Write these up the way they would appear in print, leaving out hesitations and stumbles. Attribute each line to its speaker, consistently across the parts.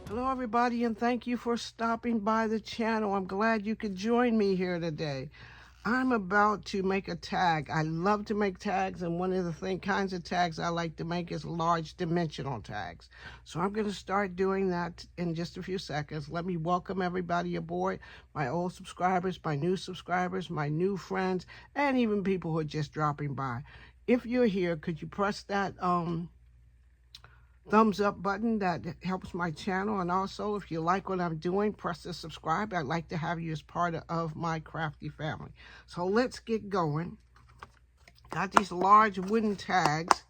Speaker 1: Hello everybody, and thank you for stopping by the channel. I'm glad you could join me here today. I'm about to make a tag. I love to make tags, and one of the kinds of tags I like to make is large dimensional tags. So I'm going to start doing that in just a few seconds. Let me welcome everybody aboard, my old subscribers, my new subscribers, my new friends, and even people who are just dropping by. If you're here, could you press that thumbs up button? That helps my channel. And also, if you like what I'm doing, press the subscribe. I'd like to have you as part of my crafty family. So let's get going. Got these large wooden tags.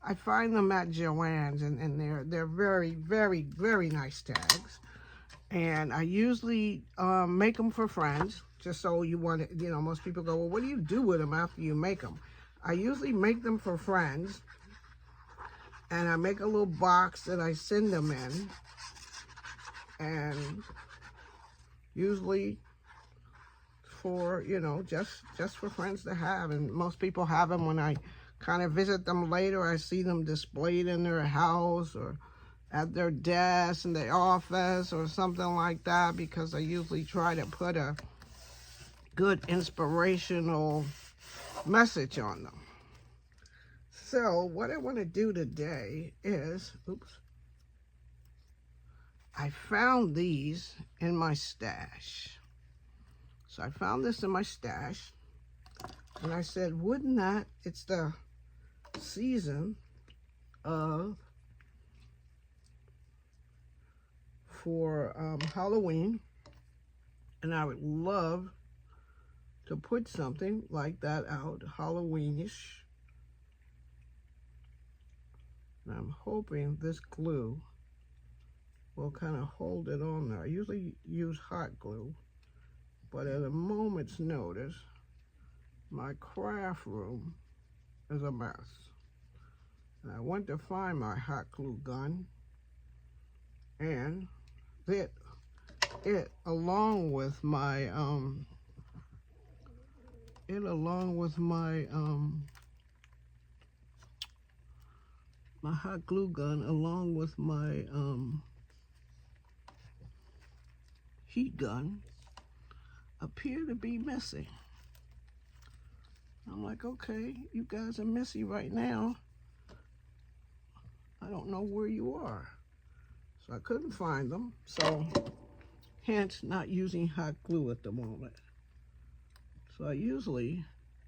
Speaker 1: I find them at Joann's, and they're very, very, very nice tags. And I usually make them for friends, just so you want to, most people go, well, what do you do with them after you make them? I usually make them for friends, and I make a little box that I send them in, and usually for, just for friends to have. And most people have them when I kind of visit them later. I see them displayed in their house or at their desk in their office or something like that, because I usually try to put a good inspirational message on them. So what I want to do today is, I found these in my stash. So I found this in my stash, and I said, wouldn't that, it's the season for Halloween, and I would love to put something like that out, Halloweenish. And I'm hoping this glue will kind of hold it on there. I usually use hot glue, but at a moment's notice, my craft room is a mess. And I went to find my hot glue gun, and it along with my my hot glue gun, along with my heat gun, appear to be missing. I'm like, okay, you guys are messy right now. I don't know where you are. So I couldn't find them. So hence not using hot glue at the moment. So I usually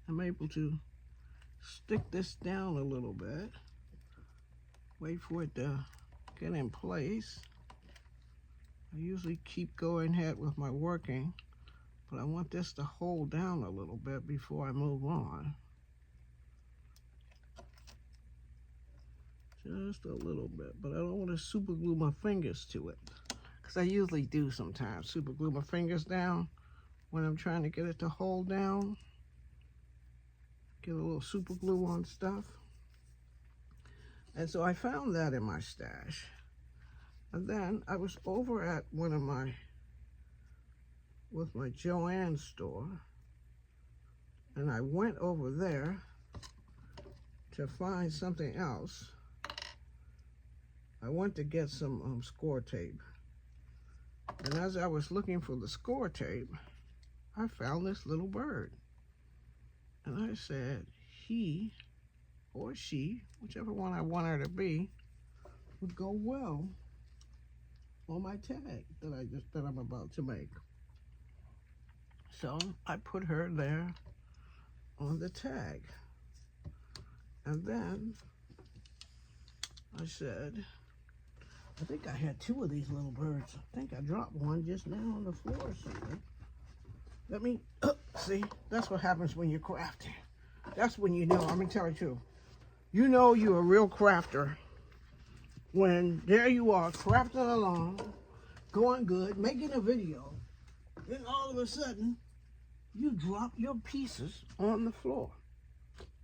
Speaker 1: am able to stick this down a little bit, wait for it to get in place. I usually keep going ahead with my working, but I want this to hold down a little bit before I move on. Just a little bit, but I don't want to super glue my fingers to it, because I usually do sometimes super glue my fingers down when I'm trying to get it to hold down. Get a little super glue on stuff. And so I found that in my stash. And then I was over at with my Joann's store, and I went over there to find something else. I went to get some score tape. And as I was looking for the score tape, I found this little bird. And I said, he or she, whichever one I want her to be, would go well on my tag that I'm about to make. So I put her there on the tag. And then I said, I think I had two of these little birds. I think I dropped one just now on the floor or something. Let me, see, that's what happens when you're crafting. That's when you know, I'm gonna tell you the truth. You know you're a real crafter when there you are, crafting along, going good, making a video, then all of a sudden, you drop your pieces on the floor.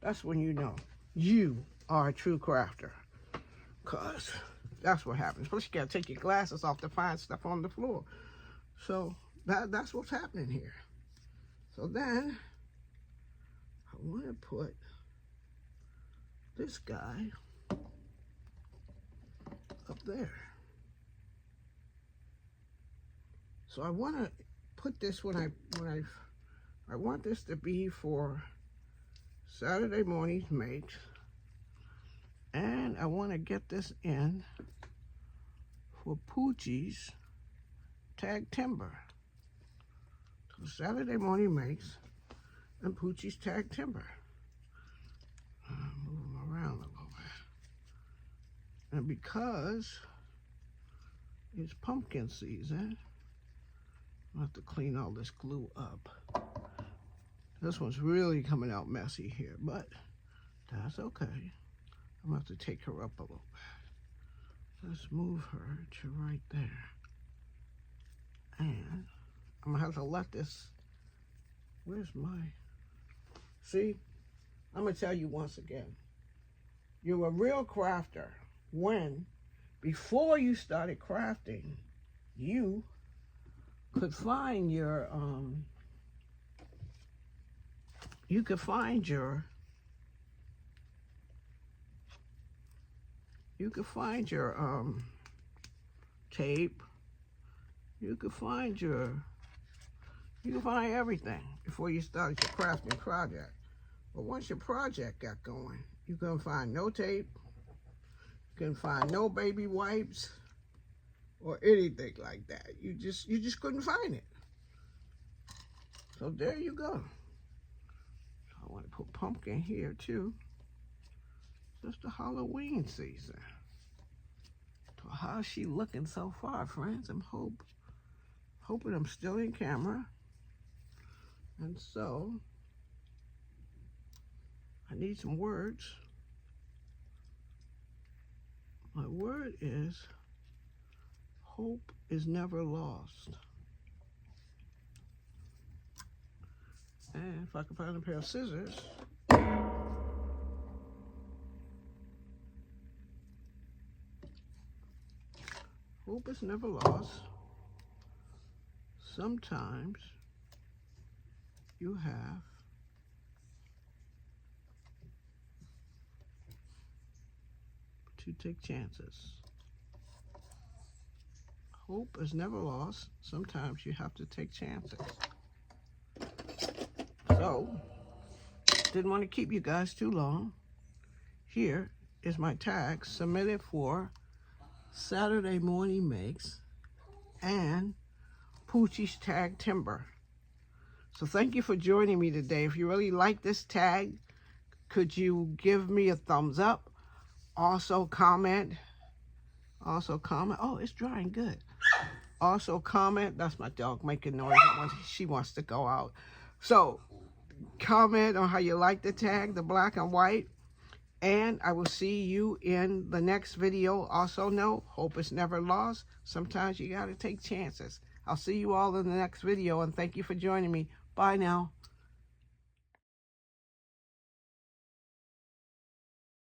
Speaker 1: That's when you know you are a true crafter, because that's what happens. Plus, you gotta take your glasses off to find stuff on the floor. So that's what's happening here. So then, I want to put this guy up there. So I want to put this I want this to be for Saturday morning's makes, and I want to get this in for puchystagtember. So Saturday morning makes and puchystagtember. Move them around a little bit. And because it's pumpkin season, I have to clean all this glue up. This one's really coming out messy here, but that's okay. I'm gonna have to take her up a little bit. Let's move her to right there. And I'm gonna have to let this, where's my, see? I'm gonna tell you once again, you're a real crafter when, before you started crafting, you could find your, tape. You could find everything before you started your crafting project. But once your project got going, you couldn't find no tape, you couldn't find no baby wipes or anything like that. You just couldn't find it. So there you go. I want to put pumpkin here too. It's the Halloween season. So how's she looking so far, friends? I'm hoping I'm still in camera. And so I need some words. My word is hope is never lost. And if I can find a pair of scissors, hope is never lost. Sometimes you have to take chances. Hope is never lost. Sometimes you have to take chances. So, didn't want to keep you guys too long. Here is my tag submitted for Saturday morning makes and puchystagtember. So thank you for joining me today. If you really like this tag, could you give me a thumbs up? Also comment. Oh, it's drying good. Also comment. That's my dog making noise. She wants to go out. So comment on how you like the tag, the black and white. And I will see you in the next video. Also know, hope is never lost. Sometimes you got to take chances. I'll see you all in the next video, and thank you for joining me. Bye now.